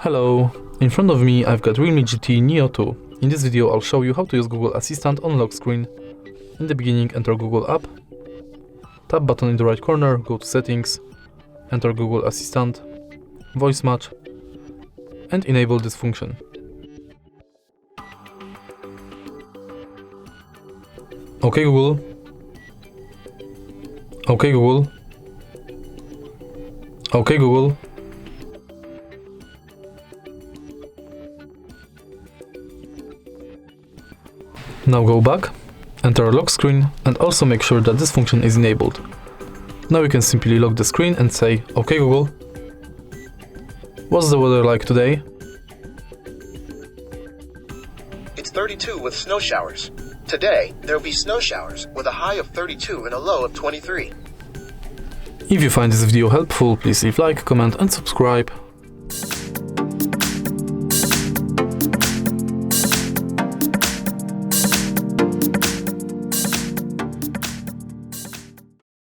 Hello, in front of me I've got REALME GT Neo 2. In this video I'll show you how to use Google Assistant on lock screen. In the beginning enter Google app, tap button in the right corner, go to settings, enter Google Assistant, voice match and enable this function. OK Google. OK Google. OK Google. Now go back, enter lock screen and also make sure that this function is enabled. Now you can simply lock the screen and say, OK Google, what's the weather like today? It's 32 with snow showers. Today, there'll be snow showers with a high of 32 and a low of 23. If you find this video helpful, please leave like, comment and subscribe.